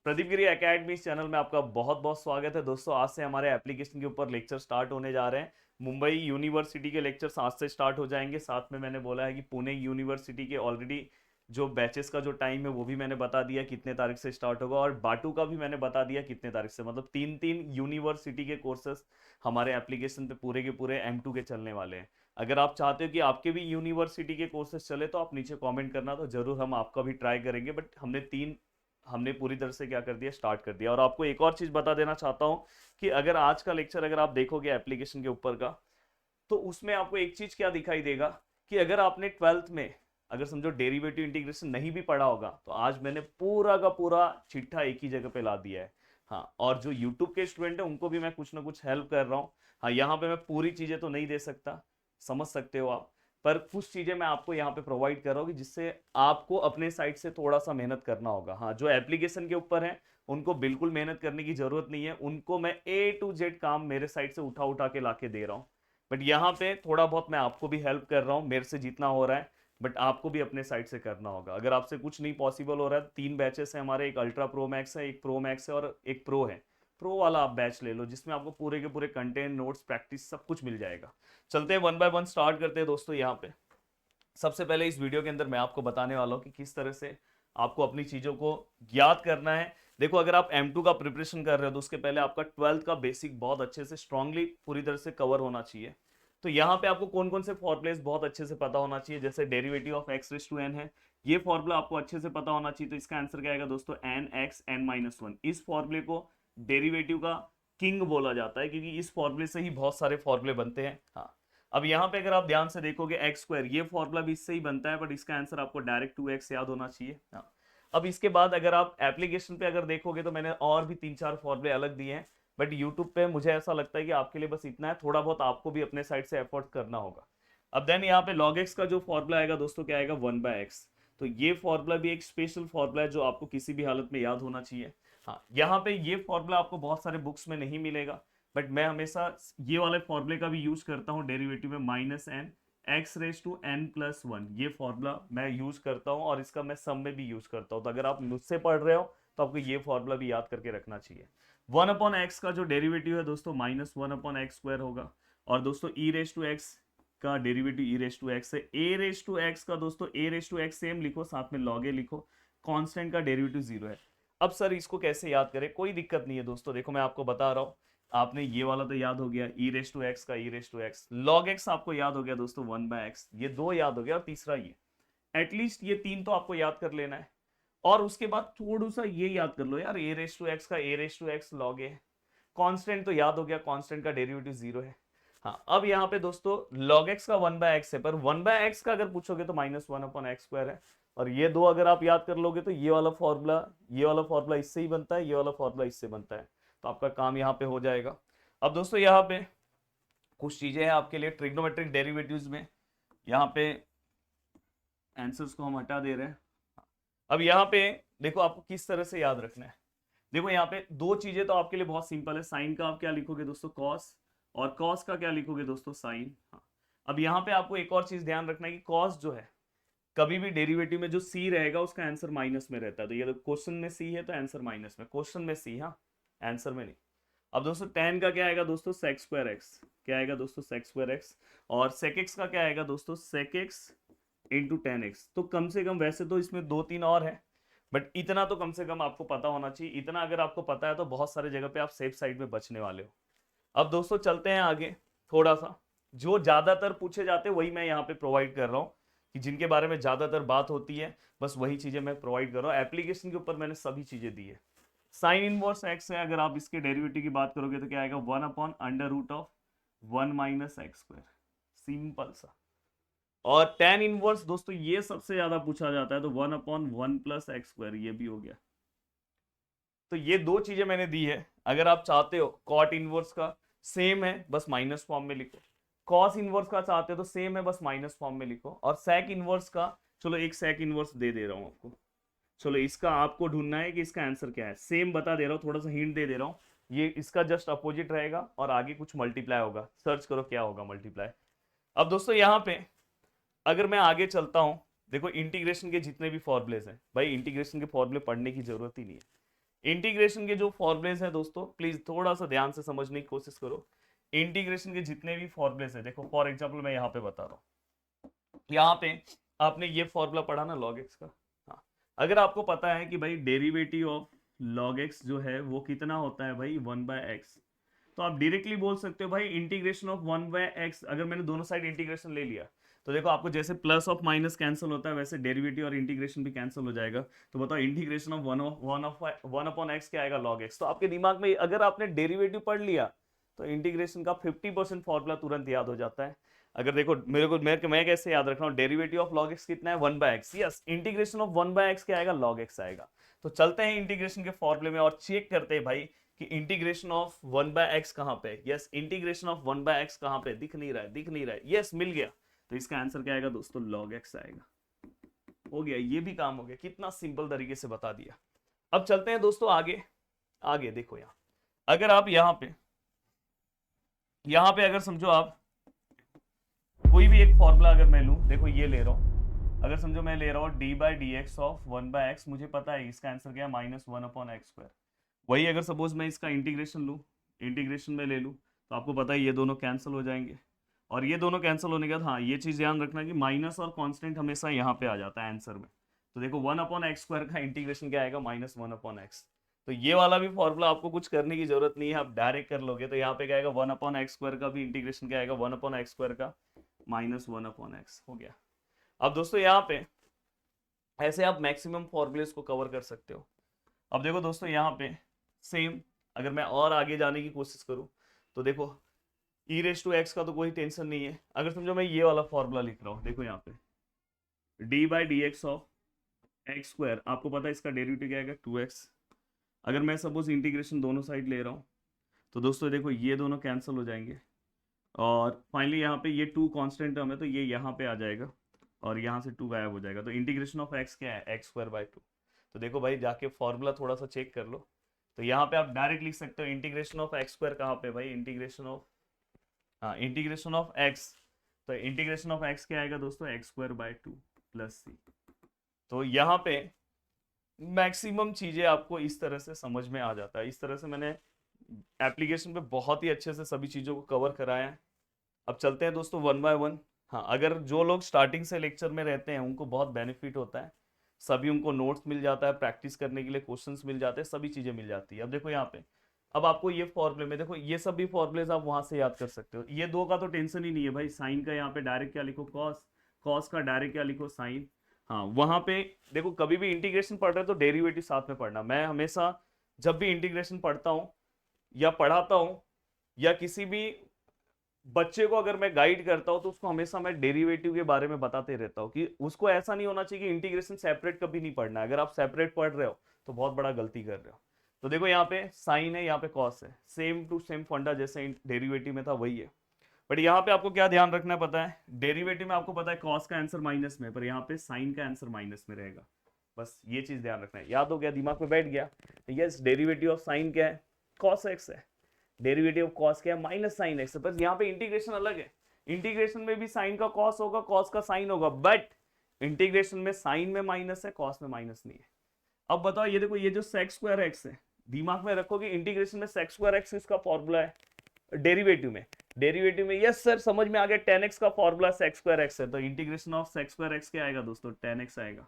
प्रदीप गिरी academy इस channel में आपका बहुत बहुत स्वागत है दोस्तों। आज से हमारे एप्लीकेशन के ऊपर लेक्चर स्टार्ट होने जा रहे हैं। मुंबई यूनिवर्सिटी के लेक्चर्स आज से स्टार्ट हो जाएंगे। साथ में मैंने बोला है कि पुणे यूनिवर्सिटी के ऑलरेडी जो बैचेस का जो टाइम है वो भी मैंने बता दिया कितने तारीख से स्टार्ट होगा, और बाटू का भी मैंने बता दिया कितने तारीख से। मतलब तीन तीन यूनिवर्सिटी के कोर्सेस हमारे एप्लीकेशन पे पूरे के पूरे M2 के चलने वाले हैं। अगर आप चाहते हो कि आपके भी यूनिवर्सिटी के कोर्सेस चले तो आप नीचे कमेंट करना, तो जरूर हम आपका भी ट्राई करेंगे। बट हमने पूरी तरह से क्या कर दिया, स्टार्ट कर दिया। और आपको एक और चीज बता देना चाहता हूं कि अगर आज का लेक्चर अगर आप देखोगे एप्लीकेशन के ऊपर का, तो उसमें आपको एक चीज क्या दिखाई देगा कि अगर आपने ट्वेल्थ में अगर समझो डेरिवेटिव इंटीग्रेशन नहीं भी पढ़ा होगा, तो आज मैंने पूरा का पूरा चिट्ठा एक ही जगह पे ला दिया है। हाँ, और जो यूट्यूब के स्टूडेंट है उनको भी मैं कुछ ना कुछ हेल्प कर रहा हूँ। हाँ, यहाँ पे मैं पूरी चीजें तो नहीं दे सकता, समझ सकते हो आप, पर कुछ चीजें मैं आपको यहाँ पे प्रोवाइड कर रहा हूँ जिससे आपको अपने साइड से थोड़ा सा मेहनत करना होगा। हाँ, जो एप्लीकेशन के ऊपर है उनको बिल्कुल मेहनत करने की जरूरत नहीं है, उनको मैं A to Z काम मेरे साइड से उठा उठा के लाके दे रहा हूँ। बट यहाँ पे थोड़ा बहुत मैं आपको भी हेल्प कर रहा हूँ, मेरे से जितना हो रहा है। बट आपको भी अपने साइड से करना होगा। अगर आपसे कुछ नहीं पॉसिबल हो रहा है, 3 बैचेस है हमारे, एक अल्ट्रा प्रो मैक्स है, एक प्रो मैक्स है और एक प्रो है। प्रो वाला आप बैच ले लो जिसमें आपको पूरे के पूरे कंटेंट, नोट्स, प्रैक्टिस सब कुछ मिल जाएगा। चलते हैं वन बाय वन स्टार्ट करते हैं दोस्तों। यहाँ पे सबसे पहले इस वीडियो के अंदर मैं आपको बताने वाला हूँ कि किस तरह से आपको अपनी चीज़ों को याद करना है। देखो, अगर आप M2 का प्रिपरेशन कर रहे हो तो उसके पहले आपका ट्वेल्थ का बेसिक बहुत अच्छे से स्ट्रांगली पूरी तरह से कवर होना चाहिए। तो यहाँ पे आपको कौन कौन से फॉर्मुलेस बहुत अच्छे से पता होना चाहिए। जैसे डेरिवेटिव ऑफ x⁻n है, ये फॉर्मूला आपको अच्छे से पता होना चाहिए। तो इसका आंसर क्या आएगा दोस्तों, nx(n-1). इस फॉर्मूले को डेरिवेटिव का किंग बोला जाता है क्योंकि इस फॉर्मूले से ही बहुत सारे फॉर्मूले बनते हैं। हाँ, अब यहाँ पे अगर आप ध्यान से देखोगे x², ये फॉर्मूला भी इससे ही बनता है, बट इसका आंसर आपको डायरेक्ट 2x याद होना चाहिए। हाँ, अब इसके बाद अगर आप एप्लीकेशन पे अगर देखोगे तो मैंने और भी 3-4 फॉर्मूले अलग दिए हैं, बट यूट्यूब पे मुझे ऐसा लगता है कि आपके लिए बस इतना है। थोड़ा बहुत आपको भी अपने साइड से एफर्ट करना होगा। अब देन यहाँ पे log x का जो फॉर्मूला आएगा दोस्तों, क्या आएगा, 1/x। तो ये फॉर्मूला भी एक स्पेशल फॉर्मूला है जो आपको किसी भी हालत में याद होना चाहिए। हाँ, यहाँ पे ये फॉर्मूला आपको बहुत सारे बुक्स में नहीं मिलेगा, बट मैं हमेशा ये वाले फॉर्मूले का भी यूज करता हूँ डेरिवेटिव में, -n(x⁻n+1). ये फॉर्मूला मैं यूज करता हूँ और इसका मैं सम में भी यूज करता हूँ। तो अगर आप मुझसे पढ़ रहे हो तो आपको ये फॉर्मूला भी याद करके रखना चाहिए। 1/x का जो डेरिवेटिव है दोस्तों, -1/x² होगा। और दोस्तों e⁻x का डेरिवेटिव e⁻x है। a⁻x का दोस्तों a⁻x सेम लिखो, साथ में log a लिखो। कांस्टेंट का डेरिवेटिव 0 है। अब सर इसको कैसे याद करें, कोई दिक्कत नहीं है दोस्तों। देखो, मैं आपको बता रहा हूँ, आपने ये वाला तो याद हो गया e⁻x का e⁻x, log x आपको याद हो गया दोस्तों 1/x, ये 2 याद हो गया, और तीसरा ये। एटलीस्ट ये 3 तो आपको याद कर लेना है। और उसके बाद थोड़ा सा ये याद कर लो यार, a⁻x का a⁻x log a। कांस्टेंट तो याद हो गया, कांस्टेंट का डेरिवेटिव 0 है। हाँ, अब यहाँ पे दोस्तों log x का 1/x है, पर 1/x का अगर पूछोगे तो -1/x² है। और ये 2 अगर आप याद कर लोगे तो ये वाला फॉर्मूला इससे ही बनता है, ये वाला फॉर्मूला इससे बनता है। तो आपका काम यहाँ पे हो जाएगा। अब दोस्तों यहाँ पे कुछ चीजें हैं आपके लिए ट्रिग्नोमेट्रिक डेरिवेटिव्स में। यहाँ पे आंसर्स को हम हटा दे रहे हैं। अब यहाँ पे देखो, आपको किस तरह से याद रखना है। देखो, यहाँ पे 2 चीजें तो आपके लिए बहुत सिंपल है। साइन का आप क्या लिखोगे दोस्तों, कॉस, और कॉस का क्या लिखोगे दोस्तों, साइन। हाँ, अब यहाँ पे आपको एक और चीज ध्यान रखना है कि कॉस जो है, कभी भी डेरिवेटिव में जो सी रहेगा उसका आंसर माइनस में रहता है। तो ये क्वेश्चन में सी है तो आंसर माइनस में, क्वेश्चन में सी, हाँ, आंसर में नहीं। अब दोस्तों टेन का क्या आएगा दोस्तों, sec²x। क्या आएगा दोस्तों, sec²x। और sec x का क्या आएगा दोस्तों, sec x इंटू 10x। तो कम से कम, वैसे तो इसमें 2-3 और है, बट इतना तो कम से कम आपको पता होना चाहिए। इतना अगर आपको पता है तो बहुत सारे जगह पे आप सेफ साइड में बचने वाले हो। अब दोस्तों चलते हैं आगे। थोड़ा सा जो ज्यादातर पूछे जाते हैं वही मैं यहाँ पे प्रोवाइड कर रहा हूँ, कि जिनके बारे में ज्यादातर बात होती है बस वही चीजें मैं प्रोवाइड कर रहा हूँ। एप्लीकेशन के ऊपर मैंने सभी चीजें दी है। साइन इनवर्स एक्स है, अगर आप इसके डेरिवेटिव की बात करोगे तो क्या आएगा, 1/√1 - सिंपल सा। और टेन इनवर्स दोस्तों ये सबसे ज्यादा पूछा जाता है, तो 1/1 + x², ये भी हो गया। तो ये 2 चीजें मैंने दी है। अगर आप चाहते हो कॉट इनवर्स का, सेम है बस माइनस फॉर्म में लिखो। कॉस इनवर्स का चाहते हो तो सेम है बस माइनस फॉर्म में लिखो। और सेक इनवर्स का, चलो एक सेक इनवर्स दे रहा हूं आपको। चलो इसका आपको ढूंढना है कि इसका आंसर क्या है। सेम बता दे रहा हूँ, थोड़ा सा हिंट दे रहा हूँ। ये इसका जस्ट अपोजिट रहेगा और आगे कुछ मल्टीप्लाई होगा। सर्च करो क्या होगा मल्टीप्लाई। अब दोस्तों यहाँ पे अगर मैं आगे चलता हूँ, देखो इंटीग्रेशन के जितने भी फॉर्मुलेस हैं, भाई इंटीग्रेशन के फॉर्मूले पढ़ने की जरूरत ही नहीं है। इंटीग्रेशन के जो फॉर्मुलेज हैं दोस्तों, प्लीज थोड़ा सा ध्यान से समझने की कोशिश करो। इंटीग्रेशन के जितने भी फॉर्मुलेज हैं, देखो फॉर एग्जांपल मैं यहाँ पे बता रहा हूँ, यहाँ पे आपने ये फॉर्मूला पढ़ा ना log x का। हाँ, अगर आपको पता है कि भाई डेरिवेटिव ऑफ log x जो है वो कितना होता है भाई 1/x, तो आप डायरेक्टली बोल सकते हो भाई इंटीग्रेशन ऑफ 1/x। अगर मैंने दोनों साइड इंटीग्रेशन ले लिया तो देखो आपको जैसे प्लस ऑफ माइनस कैंसिल होता है वैसे डेरिवेटिव और इंटीग्रेशन भी कैंसिल हो जाएगा। तो बताओ integration of one upon x क्या आएगा, log x। तो आपके दिमाग में अगर आपने डेरिवेटिव पढ़ लिया तो इंटीग्रेशन का 50% फॉर्मूला तुरंत याद हो जाता है। अगर देखो मेरे को मैं कैसे याद रख रहा हूँ, डेरिवेटिव ऑफ log x कितना है 1/x, yes integration of 1/x क्या आएगा, log x आएगा। तो चलते हैं इंटीग्रेशन के फॉर्मूले में और चेक करते हैं भाई कि इंटीग्रेशन ऑफ 1/x कहाँ पे है। यस इंटीग्रेशन ऑफ 1/x कहाँ पे, दिख नहीं रहा है, दिख नहीं रहा है, यस मिल गया। तो इसका आंसर क्या आएगा दोस्तों, log x आएगा। हो गया, ये भी काम हो गया, कितना सिंपल तरीके से बता दिया। अब चलते हैं दोस्तों आगे। आगे देखो यहाँ, अगर आप यहाँ पे अगर समझो आप कोई भी एक फॉर्मूला अगर मैं लूं, देखो ये ले रहा हूं, अगर समझो मैं ले रहा हूं d/dx ऑफ 1/x, मुझे पता है इसका आंसर क्या है -1/x²। वही अगर सपोज मैं इसका इंटीग्रेशन लूं, इंटीग्रेशन में ले लूं, तो आपको पता है ये दोनों कैंसिल हो जाएंगे। और ये दोनों कैंसिल होने के बाद हाँ ये चीज ध्यान रखना कि माइनस और कांस्टेंट हमेशा यहाँ पे आ जाता है आंसर में। तो देखो 1/x² का इंटीग्रेशन क्या आएगा, -1/x। तो ये वाला भी फॉर्मूला आपको कुछ करने की जरूरत नहीं है, आप डायरेक्ट कर लोगे। तो यहाँ पे क्या आएगा 1/x² का भी इंटीग्रेशन क्या आएगा 1/x² का -1/x हो गया। अब दोस्तों यहाँ पे ऐसे आप मैक्सिमम फॉर्मूलेस को कवर कर सकते हो। अब देखो दोस्तों यहाँ पे सेम, अगर मैं और आगे जाने की कोशिश करूँ तो देखो e⁻x का तो कोई टेंशन नहीं है। अगर समझो मैं ये वाला फॉर्मूला लिख रहा हूँ, देखो यहाँ पे d/dx ऑफ x², आपको पता है इसका डेरिवेटिव क्या आएगा 2x। अगर मैं सपोज इंटीग्रेशन दोनों साइड ले रहा हूँ तो दोस्तों देखो ये दोनों कैंसिल हो जाएंगे और फाइनली यहाँ पे ये 2 कांस्टेंट टर्म है तो ये यहाँ पे आ जाएगा और यहाँ से 2 गायब हो जाएगा। तो इंटीग्रेशन ऑफ x क्या है, x²/2। तो देखो भाई जाके फॉर्मूला थोड़ा सा चेक कर लो, तो यहाँ पे आप डायरेक्ट लिख सकते हो इंटीग्रेशन ऑफ x² कहाँ पे भाई, integration of integration of x। तो इंटीग्रेशन ऑफ x क्या आएगा दोस्तों, x²/2 + c। तो यहाँ पे मैक्सिमम चीजें आपको इस तरह से समझ में आ जाता है। इस तरह से मैंने एप्लीकेशन पे बहुत ही अच्छे से सभी चीजों को कवर कराया है। अब चलते हैं दोस्तों 1 बाय 1। हाँ, अगर जो लोग स्टार्टिंग से लेक्चर में रहते हैं उनको बहुत बेनिफिट होता है, सभी उनको नोट्स मिल जाता है, प्रैक्टिस करने के लिए क्वेश्चंस मिल जाते हैं, सभी चीजें मिल जाती है। अब देखो यहाँ पे, अब आपको ये फॉर्मूले में देखो ये सब भी फॉर्मुलेज आप वहां से याद कर सकते हो। ये दो का तो टेंशन ही नहीं है भाई, साइन का यहाँ पे डायरेक्ट क्या लिखो कॉस, कॉस का डायरेक्ट क्या लिखो साइन। हाँ वहां पे देखो कभी भी इंटीग्रेशन पढ़ रहे हो तो डेरिवेटिव साथ में पढ़ना। मैं हमेशा जब भी इंटीग्रेशन पढ़ता हूँ या पढ़ाता हूँ या किसी भी बच्चे को अगर मैं गाइड करता हूँ तो उसको हमेशा मैं डेरिवेटिव के बारे में बताते रहता हूँ कि उसको ऐसा नहीं होना चाहिए कि इंटीग्रेशन सेपरेट कभी नहीं पढ़ना है। अगर आप सेपरेट पढ़ रहे हो तो बहुत बड़ा गलती कर रहे हो। तो देखो यहाँ पे साइन है, यहाँ पे कॉस है, सेम टू सेम फंडा जैसे डेरिवेटिव में था वही है। बट यहाँ पे आपको क्या ध्यान रखना पता है, डेरिवेटिव में आपको पता है कॉस का आंसर माइनस में, पर यहाँ पे साइन का आंसर माइनस में रहेगा। बस ये चीज ध्यान रखना है, याद हो गया, दिमाग में बैठ गया। यस डेरिवेटिव ऑफ साइन क्या है, कॉस एक्स है। डेरिवेटिव ऑफ कॉस क्या है, माइनस साइन एक्स। बस यहाँ पे इंटीग्रेशन अलग है, इंटीग्रेशन में भी साइन का कॉस होगा, कॉस का साइन होगा, बट इंटीग्रेशन में साइन में माइनस है, कॉस में माइनस नहीं है। अब बताओ ये देखो ये जो sec² x है, दिमाग में रखोगे इंटीग्रेशन में sec² x इसका फॉर्मूला है, डेरिवेटिव में यस सर समझ में आ गया, tan x का फॉर्मूला sec² x है। तो इंटीग्रेशन ऑफ sec² x क्या आएगा दोस्तों, tan x आएगा।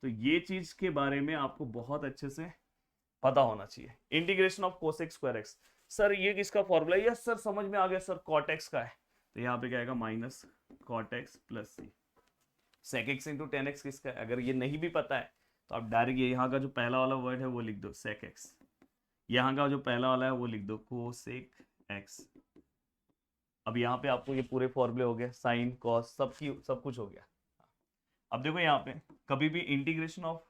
तो ये चीज के बारे में आपको बहुत अच्छे से पता होना चाहिए। Integration of cosec² x, sir ये किसका फॉर्मूला है, यस सर समझ में आ गया सर cot x का है। तो यहाँ पे क्या आएगा -cot x + c। sec x × tan x किसका है, अगर ये नहीं भी पता है तो आप डायरेक्ट यहाँ का जो पहला वाला वर्ड है वो लिख दो sec x, यहाँ का जो पहला वाला है वो लिख दो cosec x। अब यहाँ पे आपको ये पूरे फॉर्मूले हो गए, साइन कॉस सब कुछ हो गया। अब देखो यहाँ पे कभी भी इंटीग्रेशन ऑफ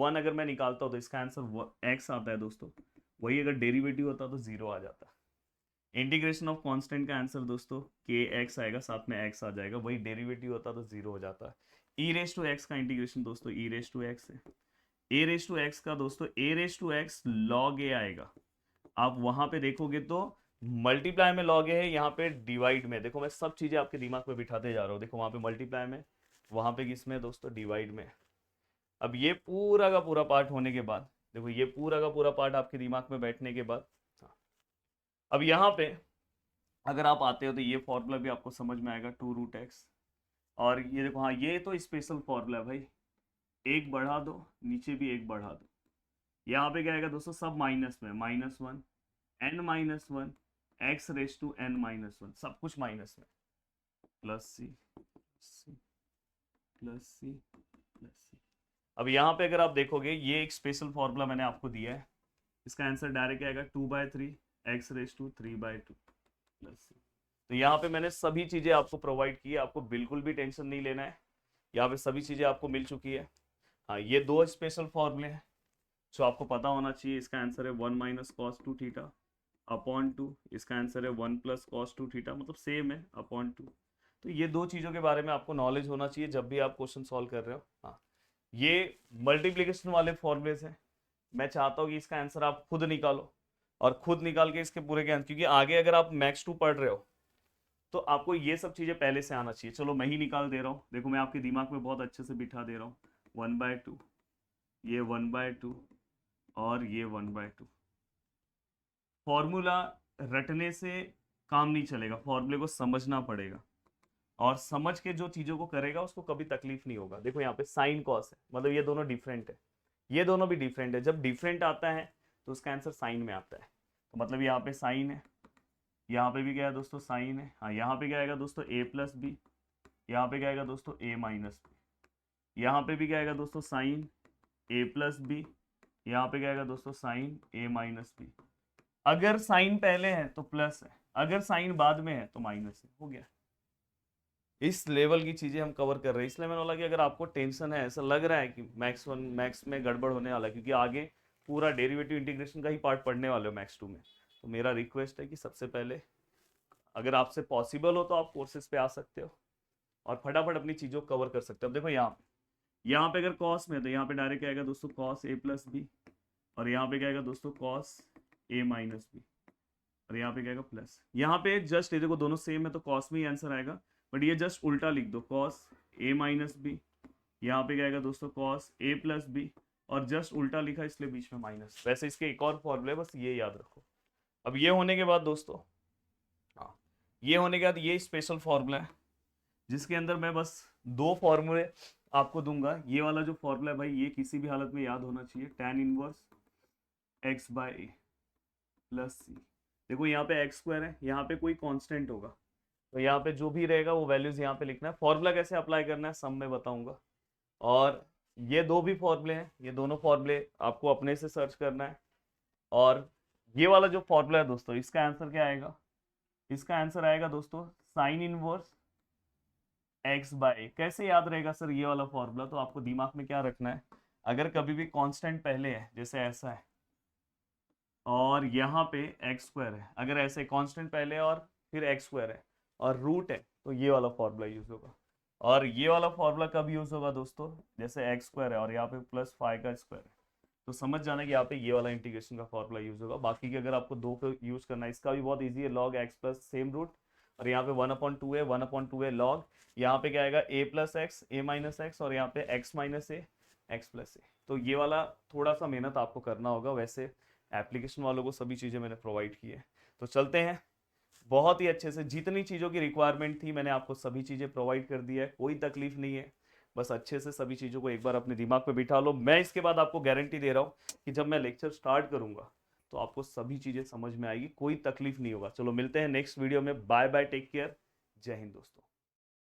1 अगर मैं निकालता हूँ तो इसका आंसर x आता है दोस्तों, वही अगर डेरिवेटिव होता तो 0 आ जाता। इंटीग्रेशन ऑफ कांस्टेंट का आंसर दोस्तों kx आएगा, साथ में x आ जाएगा, वही डेरिवेटिव होता तो 0 हो जाता। e⁻x का इंटीग्रेशन दोस्तों e⁻x है, a⁻x का दोस्तों a⁻x log a आएगा। आप वहां पे देखोगे तो मल्टीप्लाई में log a है, यहाँ पे डिवाइड में, देखो मैं सब चीजें आपके दिमाग में बिठाते जा रहा हूँ। देखो वहां पे मल्टीप्लाई में, वहां पे किसमें दोस्तों डिवाइड में। अब ये पूरा का पूरा पार्ट होने के बाद देखो ये पूरा का पूरा पार्ट आपके दिमाग में बैठने के बाद, हाँ। अब यहाँ पे अगर आप आते हो तो ये फॉर्मूला भी आपको समझ में आएगा, 2√x। और ये देखो, हाँ ये तो स्पेशल फॉर्मूला है भाई, एक बढ़ा दो, नीचे भी एक बढ़ा दो। यहाँ पे क्या आएगा दोस्तों, सब माइनस में, -1 n-1 x⁻n-1, सब कुछ माइनस में, +c c +c +c। अब यहाँ पे अगर आप देखोगे, ये एक स्पेशल फॉर्मूला मैंने आपको दिया है, इसका आंसर डायरेक्ट आएगा 2/3 x⁻3/2 +c। तो यहाँ पे मैंने सभी चीजें आपको प्रोवाइड की है, आपको बिल्कुल भी टेंशन नहीं लेना है, यहाँ पे सभी चीजें आपको मिल चुकी है। हाँ, ये 2 स्पेशल फॉर्मूले हैं जो आपको पता होना चाहिए। इसका आंसर है 1 - cos 2 थीटा अपॉन 2, इसका आंसर है 1 + cos 2 थीटा, मतलब सेम है, अपॉन 2। तो ये दो चीज़ों के बारे में आपको नॉलेज होना चाहिए जब भी आप क्वेश्चन सॉल्व कर रहे हो। हाँ, ये मल्टीप्लिकेशन वाले फॉर्मूलेस हैं, मैं चाहता हूँ कि इसका आंसर आप खुद निकालो और खुद निकाल के इसके पूरे ज्ञान, क्योंकि आगे अगर आप मैक्स 2 पढ़ रहे हो तो आपको ये सब चीज़ें पहले से आना चाहिए। चलो मैं ही निकाल दे रहा हूँ, देखो मैं आपके दिमाग में बहुत अच्छे से बिठा दे रहा हूँ। 1/2, ये 1/2 और ये 1/2। फॉर्मूला रटने से काम नहीं चलेगा, फॉर्मूले को समझना पड़ेगा, और समझ के जो चीज़ों को करेगा उसको कभी तकलीफ नहीं होगा। देखो यहाँ पे साइन कॉस है, मतलब ये दोनों डिफरेंट है, ये दोनों भी डिफरेंट है। जब डिफरेंट आता है तो उसका आंसर साइन में आता है, तो मतलब यहाँ पे साइन है, यहाँ पे भी क्या है दोस्तों, साइन है। हाँ, यहाँ पे क्या आएगा दोस्तों, a+b, यहाँ पे क्या आएगा दोस्तों, a-b, यहाँ पे भी क्या आएगा दोस्तों, साइन a+b, यहाँ पे क्या आएगा दोस्तों, साइन a-b। अगर साइन पहले है तो प्लस है, अगर साइन बाद में है तो माइनस है, हो गया। इस लेवल की चीजें हम कवर कर रहे हैं, इसलिए मैंने बोला कि अगर आपको टेंशन है, ऐसा लग रहा है कि मैक्स में गड़बड़ होने वाला है, क्योंकि आगे पूरा डेरिवेटिव इंटीग्रेशन का ही पार्ट पढ़ने वाले हो मैक्स 2 में, तो मेरा रिक्वेस्ट है कि सबसे पहले अगर आपसे पॉसिबल हो तो आप कोर्सेज पे आ सकते हो और फटाफट अपनी चीज़ों को कवर कर सकते हो। अब देखो यहाँ पे अगर कॉस में है तो यहाँ पे डायरेक्ट आएगा दोस्तों कॉस a+b, और यहाँ पे क्या आएगा दोस्तों कॉस a-b, और यहाँ पे क्या आएगा प्लस। यहाँ पे जस्ट ये देखो दोनों सेम है तो कॉस में ही आंसर आएगा, बट ये जस्ट उल्टा लिख दो, कॉस a-b, यहाँ पे क्या आएगा दोस्तों कॉस a+b, और जस्ट उल्टा लिखा इसलिए बीच में माइनस। वैसे इसके एक और फॉर्मूले, बस ये याद रखो। अब ये होने के बाद दोस्तों, हाँ, ये होने के बाद ये स्पेशल फॉर्मूला है जिसके अंदर मैं बस 2 फॉर्मूले आपको दूंगा। ये वाला जो फॉर्मूला है भाई, ये किसी भी हालत में याद होना चाहिए, tan−1 x/a + c। देखो यहाँ पे x² है, यहाँ पे कोई कांस्टेंट होगा, तो यहाँ पे जो भी रहेगा वो वैल्यूज यहाँ पे लिखना है। फॉर्मूला कैसे अप्लाई करना है सब मैं बताऊंगा, और ये 2 भी फॉर्मूले हैं, ये दोनों फॉर्मूले आपको अपने से सर्च करना है। और ये वाला जो फॉर्मूला है दोस्तों, इसका आंसर क्या आएगा, इसका आंसर आएगा दोस्तों sin−1 x/a। कैसे याद रहेगा सर ये वाला फॉर्मूला, तो आपको दिमाग में क्या रखना है, अगर कभी भी कांस्टेंट पहले है, जैसे ऐसा है और यहाँ पे x² है, अगर ऐसे कांस्टेंट पहले और फिर x² है और रूट है, तो ये वाला फॉर्मूला यूज होगा। और ये वाला फॉर्मूला कब यूज होगा दोस्तों, जैसे x² है और यहाँ पे +5 है, तो समझ जाना कि यहाँ पे ये वाला इंटीग्रेशन का फॉर्मूला यूज होगा। बाकी की अगर आपको 2 पे यूज करना है, इसका भी बहुत ईजी है, log x + सेम रूट, और यहाँ पे 1/2 है, 1/2 है log, यहाँ पे क्या आएगा a+x a-x, और यहाँ पे x - a x + a। तो ये वाला थोड़ा सा मेहनत आपको करना होगा, वैसे एप्लीकेशन वालों को सभी चीज़ें मैंने प्रोवाइड की है। तो चलते हैं, बहुत ही अच्छे से जितनी चीज़ों की रिक्वायरमेंट थी मैंने आपको सभी चीज़ें प्रोवाइड कर दिया है, कोई तकलीफ नहीं है। बस अच्छे से सभी चीज़ों को एक बार अपने दिमाग पे बिठा लो। मैं इसके बाद आपको गारंटी दे रहा हूँ कि जब मैं लेक्चर स्टार्ट करूँगा तो आपको सभी चीज़ें समझ में आएगी, कोई तकलीफ नहीं होगा। चलो मिलते हैं नेक्स्ट वीडियो में, बाय बाय, टेक केयर, जय हिंद दोस्तों।